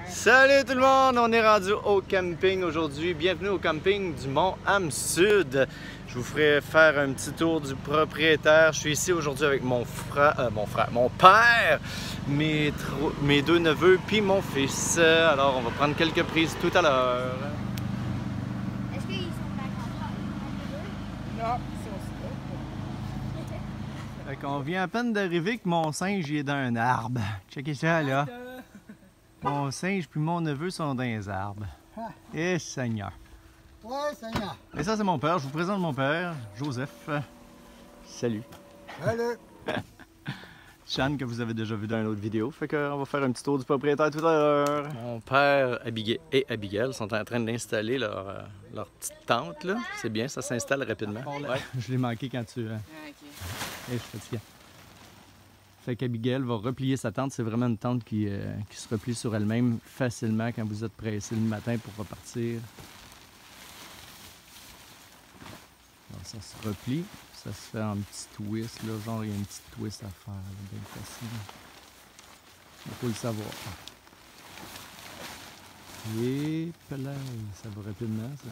Salut tout le monde, on est rendu au camping aujourd'hui. Bienvenue au camping du Mont-Âme-Sud. Je vous ferai faire un petit tour du propriétaire. Je suis ici aujourd'hui avec mon père, mes deux neveux puis mon fils. Alors on va prendre quelques prises tout à l'heure. Est-ce qu'ils sont pas contents? Non, Fait qu'on vient à peine d'arriver que mon singe il est dans un arbre. Checkez ça là. Mon singe puis mon neveu sont dans les arbres. Eh Seigneur. Ouais, Seigneur. Et ça c'est mon père, je vous présente mon père, Joseph. Salut. Allez. Sean que vous avez déjà vu dans une autre vidéo, fait qu'on va faire un petit tour du propriétaire tout à l'heure. Mon père et Abigail sont en train d'installer leur petite tente là. C'est bien, ça s'installe rapidement. Ouais. Je l'ai manqué quand tu... Ok. Je suis fatigué. Fait qu'Abigail va replier sa tente. C'est vraiment une tente qui se replie sur elle-même facilement quand vous êtes pressé le matin pour repartir. Alors, ça se replie. Ça se fait en petit twist. Là. Genre, il y a une petite twist à faire. Là, bien facile. Il faut le savoir. Et là, ça va rapidement, ça.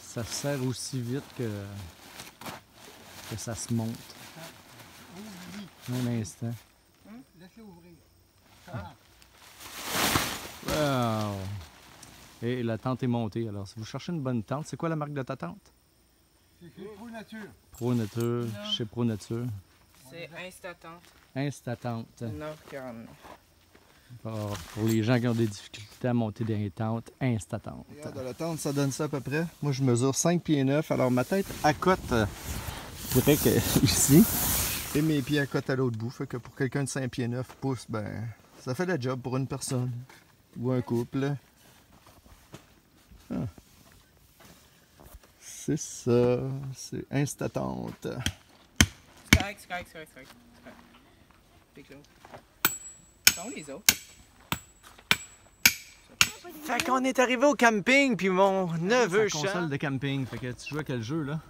Ça se serre aussi vite que ça se monte. Un instant. Laisse-le ouvrir. Wow! Et la tente est montée. Alors, si vous cherchez une bonne tente, c'est quoi la marque de ta tente? C'est Pro Nature. Pro Nature, chez Pro Nature. C'est Instatente, Instatente. North Carolina. Alors, pour les gens qui ont des difficultés à monter des tentes, Instatente. Regarde, la tente, ça donne ça à peu près. Moi, je mesure 5 pieds 9. Alors, ma tête accote, je dirais que ici. Et mes pieds accotent à l'autre bout. Fait que pour quelqu'un de 5 pieds 9 pouces, ben, ça fait le job pour une personne. Ou un couple. Ah. C'est ça. C'est Instatente. C'est correct, c'est correct, c'est correct, c'est correct. Big Joe. Sont les autres? Fait qu'on est arrivé au camping, puis mon neveu Sa Sean... console de camping. Fait que tu joues à quel jeu, là?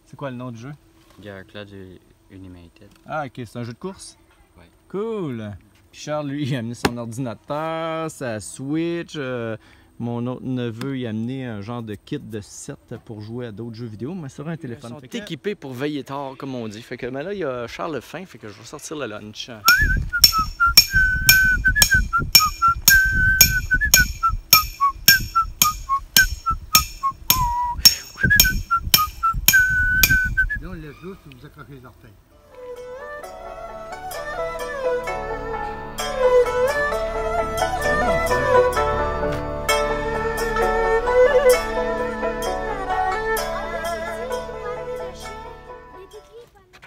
C'est quoi le nom du jeu? Garclad Unlimited. Ah, ok, c'est un jeu de course? Ouais. Cool! Puis Charles, lui, il a amené son ordinateur, sa Switch. Mon autre neveu, il a amené un genre de kit de set pour jouer à d'autres jeux vidéo, mais sur un Ils téléphone. sont Fait que- équipés pour veiller tard, comme on dit. Fait que mais là, il y a Charles faim, fait que je vais sortir le lunch. Là, on laisse l'eau si vous accrochez les orteils.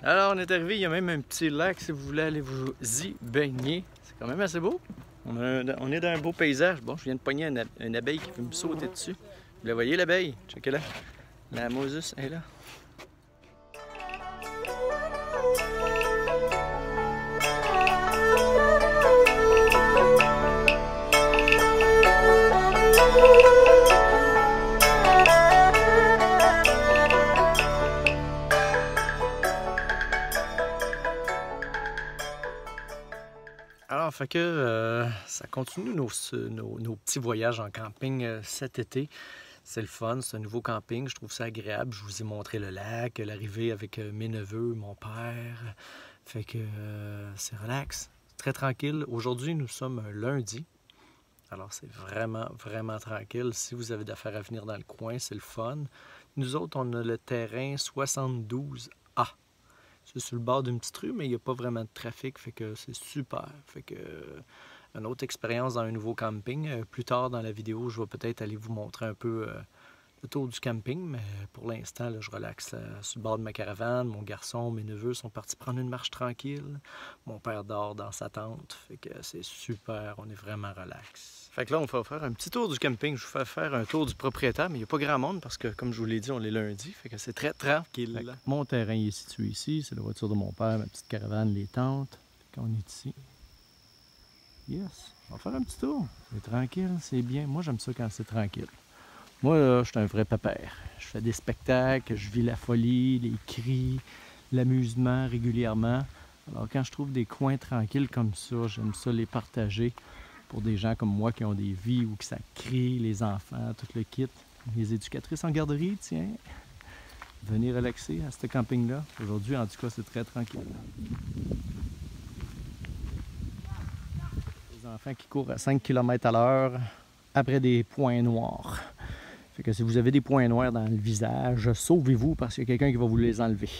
Alors, on est arrivé, il y a même un petit lac si vous voulez aller vous y baigner. C'est quand même assez beau. On est dans un beau paysage. Bon, je viens de pogner une abeille qui veut me sauter dessus. Vous la voyez, l'abeille? Checkez-la. La Moses est là. Alors, fait que ça continue nos petits voyages en camping cet été. C'est le fun, c'est un nouveau camping, je trouve ça agréable. Je vous ai montré le lac, l'arrivée avec mes neveux, mon père. Fait que c'est relax, très tranquille. Aujourd'hui, nous sommes un lundi. Alors, c'est vraiment, vraiment tranquille. Si vous avez d'affaires à venir dans le coin, c'est le fun. Nous autres, on a le terrain 72A. C'est sur le bord d'une petite rue, mais il n'y a pas vraiment de trafic, fait que c'est super. Fait que une autre expérience dans un nouveau camping. Plus tard dans la vidéo, je vais peut-être aller vous montrer un peu le tour du camping, mais pour l'instant, là, je relaxe sur le bord de ma caravane. Mon garçon, mes neveux sont partis prendre une marche tranquille. Mon père dort dans sa tente, fait que c'est super, on est vraiment relax. Fait que là, on va faire un petit tour du camping. Je vous fais faire un tour du propriétaire, mais il n'y a pas grand monde parce que, comme je vous l'ai dit, on est lundi, fait que c'est très tranquille. Mon terrain est situé ici, c'est la voiture de mon père, ma petite caravane, les tentes. Fait qu'on est ici. Yes, on va faire un petit tour. C'est tranquille, c'est bien. Moi, j'aime ça quand c'est tranquille. Moi, là, je suis un vrai pépère. Je fais des spectacles, je vis la folie, les cris, l'amusement régulièrement. Alors quand je trouve des coins tranquilles comme ça, j'aime ça les partager pour des gens comme moi qui ont des vies où que ça crie, les enfants, tout le kit. Les éducatrices en garderie, tiens, venez relaxer à ce camping-là. Aujourd'hui, en tout cas, c'est très tranquille. Les enfants qui courent à 5 km/h après des points noirs. Fait que si vous avez des points noirs dans le visage, sauvez-vous parce qu'il y a quelqu'un qui va vous les enlever.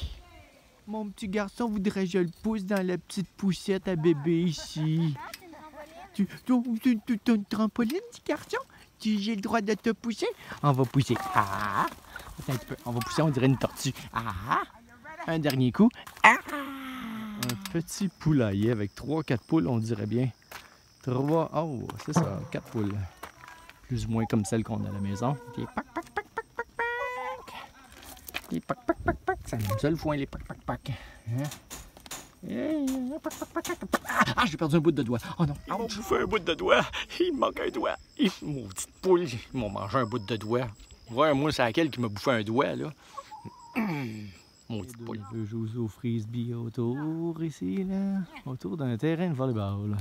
Mon petit garçon voudrait que je le pousse dans la petite poussette à bébé ici. Tu as une trampoline, petit garçon? J'ai le droit de te pousser? On va pousser. Ah! Attends un petit peu. On va pousser, on dirait une tortue. Ah! Un dernier coup. Ah! Un petit poulailler avec 3-4 poules, on dirait bien. 3... Oh, c'est ça, 4 poules. Plus ou moins comme celle qu'on a à la maison. Puis pac, pac, pac, pac, pac, pac. Puis pac, pac, pac, pac. Ça aime ça le foin, les pac, pac, pac. Hein? Ah, j'ai perdu un bout de doigt. Oh non. Ils m'ont bouffé un bout de doigt. Il me manque un doigt. Maudite poule, ils m'ont mangé un bout de doigt. Ouais, moi, c'est laquelle qui m'a bouffé un doigt, là. Maudite poule. Je joue au frisbee autour, ici, là. Autour d'un terrain de volleyball.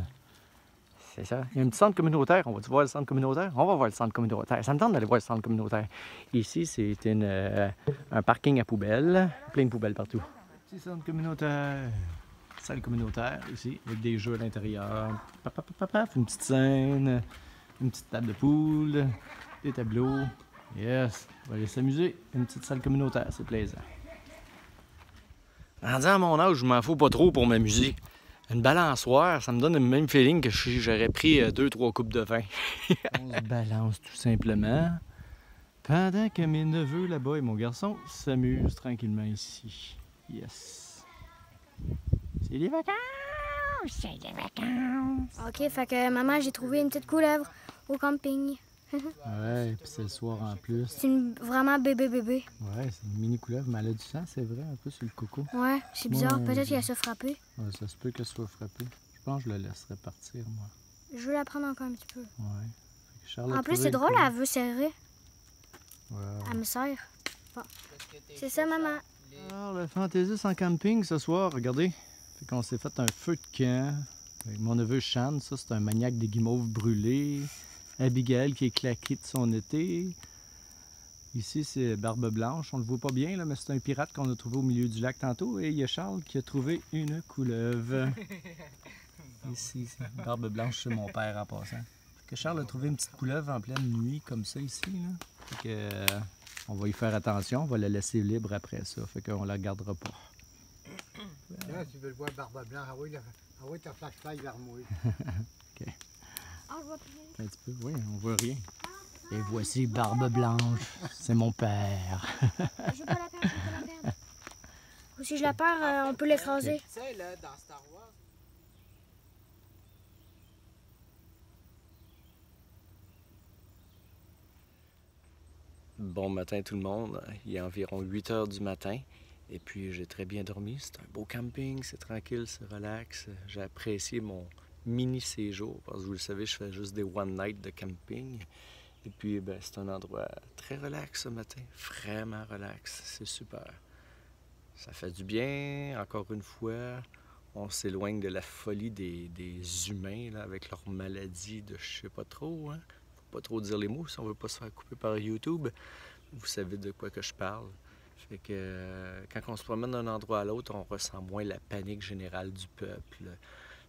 C'est ça. Il y a un petit centre communautaire. On va-tu voir le centre communautaire? On va voir le centre communautaire. Ça me tente d'aller voir le centre communautaire. Ici, c'est un parking à poubelles. Plein de poubelles partout. Petit centre communautaire. Salle communautaire ici, avec des jeux à l'intérieur. Une petite scène, une petite table de poule, des tableaux. Yes, on va aller s'amuser. Une petite salle communautaire, c'est plaisant. Rendu à mon âge, je m'en fous pas trop pour m'amuser. Une balançoire, ça me donne le même feeling que si j'aurais pris 2-3 coupes de vin. On se balance tout simplement. Pendant que mes neveux là-bas et mon garçon s'amusent tranquillement ici. Yes. C'est les vacances! C'est les vacances! OK, fait que maman, j'ai trouvé une petite couleuvre au camping. Ouais, puis c'est le soir en plus. C'est une vraiment bébé. Ouais, c'est une mini couleuvre, mais elle a du sang, c'est vrai, un peu sur le coco. Ouais, c'est bizarre. Ouais. Peut-être qu'elle se frappée. Ouais, ça se peut qu'elle soit frappée. Je pense que je la laisserais partir, moi. Je veux la prendre encore un petit peu. Ouais. Fait que Charles a En plus, trouvé c'est le drôle, couleuvre. elle veut serrer. Ouais. Elle me serre. Bon. C'est ça, maman. Alors, le fantaisiste en camping ce soir, regardez. Fait qu'on s'est fait un feu de camp avec mon neveu Sean. Ça, c'est un maniaque des guimauves brûlés. Abigail qui est claquée de son été. Ici, c'est Barbe Blanche. On le voit pas bien, là, mais c'est un pirate qu'on a trouvé au milieu du lac tantôt. Et il y a Charles qui a trouvé une couleuvre. Ici, c'est Barbe Blanche, c'est mon père en passant. Fait que Charles a trouvé une petite couleuvre en pleine nuit, comme ça, ici. Là. Fait que, on va y faire attention. On va la laisser libre après ça. Fait qu'on la gardera pas. Là, tu veux le voir barbe blanche, envoie ta flashlight vers moi. OK. Ah, je vois plus. Un petit peu, oui, on voit rien. Et voici Barbe Blanche. C'est mon père. Je veux pas la perdre, je veux pas la perdre. Ou si je la perds, on peut l'écraser. Tu sais, là, dans Star Wars, Bon matin tout le monde. Il est environ 8 heures du matin. Et puis j'ai très bien dormi. C'est un beau camping, c'est tranquille, c'est relax. J'ai apprécié mon mini séjour parce que vous le savez, je fais juste des one night de camping. Et puis ben, c'est un endroit très relax ce matin. Vraiment relax. C'est super. Ça fait du bien, encore une fois. On s'éloigne de la folie des humains là, avec leurs maladies de je sais pas trop. Hein? Faut pas trop dire les mots si on veut pas se faire couper par YouTube. Vous savez de quoi que je parle. Fait que quand on se promène d'un endroit à l'autre, on ressent moins la panique générale du peuple.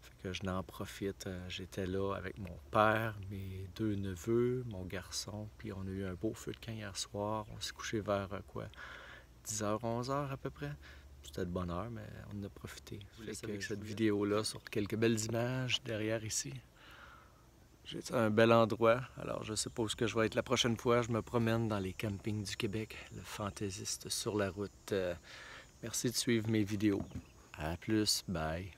Fait que je n'en profite. J'étais là avec mon père, mes 2 neveux, mon garçon, puis on a eu un beau feu de camp hier soir. On s'est couché vers quoi? 10h, 11h à peu près. C'était de bonne heure, mais on en a profité. Fait qu'avec cette vidéo-là, sur quelques belles images derrière ici, j'ai un bel endroit. Alors, je sais pas où je vais être la prochaine fois. Je me promène dans les campings du Québec, le fantaisiste sur la route. Merci de suivre mes vidéos. À plus, bye.